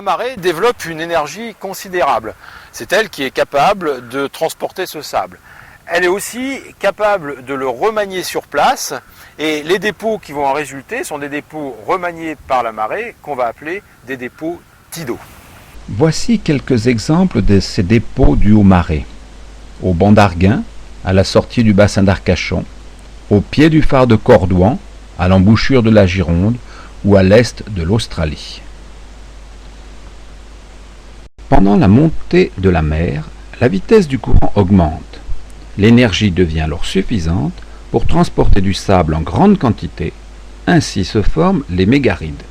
La marée développe une énergie considérable. C'est elle qui est capable de transporter ce sable. Elle est aussi capable de le remanier sur place et les dépôts qui vont en résulter sont des dépôts remaniés par la marée qu'on va appeler des dépôts tidaux. Voici quelques exemples de ces dépôts du Haut-Marais. Au banc d'Arguin, à la sortie du bassin d'Arcachon, au pied du phare de Cordouan, à l'embouchure de la Gironde ou à l'est de l'Australie. Pendant la montée de la mer, la vitesse du courant augmente. L'énergie devient alors suffisante pour transporter du sable en grande quantité, ainsi se forment les mégarides.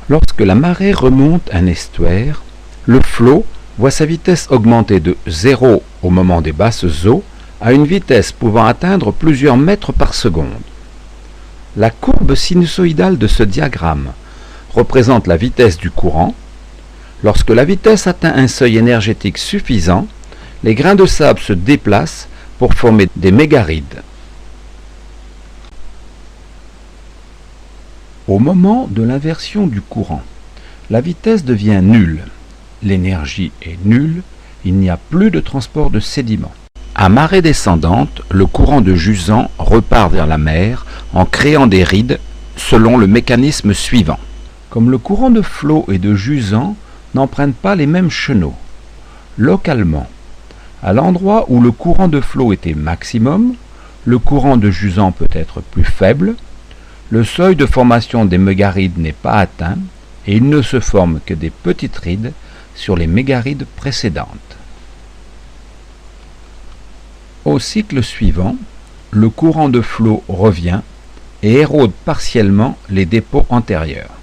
Lorsque la marée remonte un estuaire, le flot voit sa vitesse augmenter de 0 au moment des basses eaux à une vitesse pouvant atteindre plusieurs mètres par seconde. La courbe sinusoïdale de ce diagramme représente la vitesse du courant. Lorsque la vitesse atteint un seuil énergétique suffisant, les grains de sable se déplacent pour former des mégarides. Au moment de l'inversion du courant, la vitesse devient nulle. L'énergie est nulle, il n'y a plus de transport de sédiments. À marée descendante, le courant de jusant repart vers la mer en créant des rides selon le mécanisme suivant. Comme le courant de flot et de jusant n'empruntent pas les mêmes chenaux, localement, à l'endroit où le courant de flot était maximum, le courant de jusant peut être plus faible, le seuil de formation des mégarides n'est pas atteint et il ne se forme que des petites rides sur les mégarides précédentes. Au cycle suivant, le courant de flot revient et érode partiellement les dépôts antérieurs.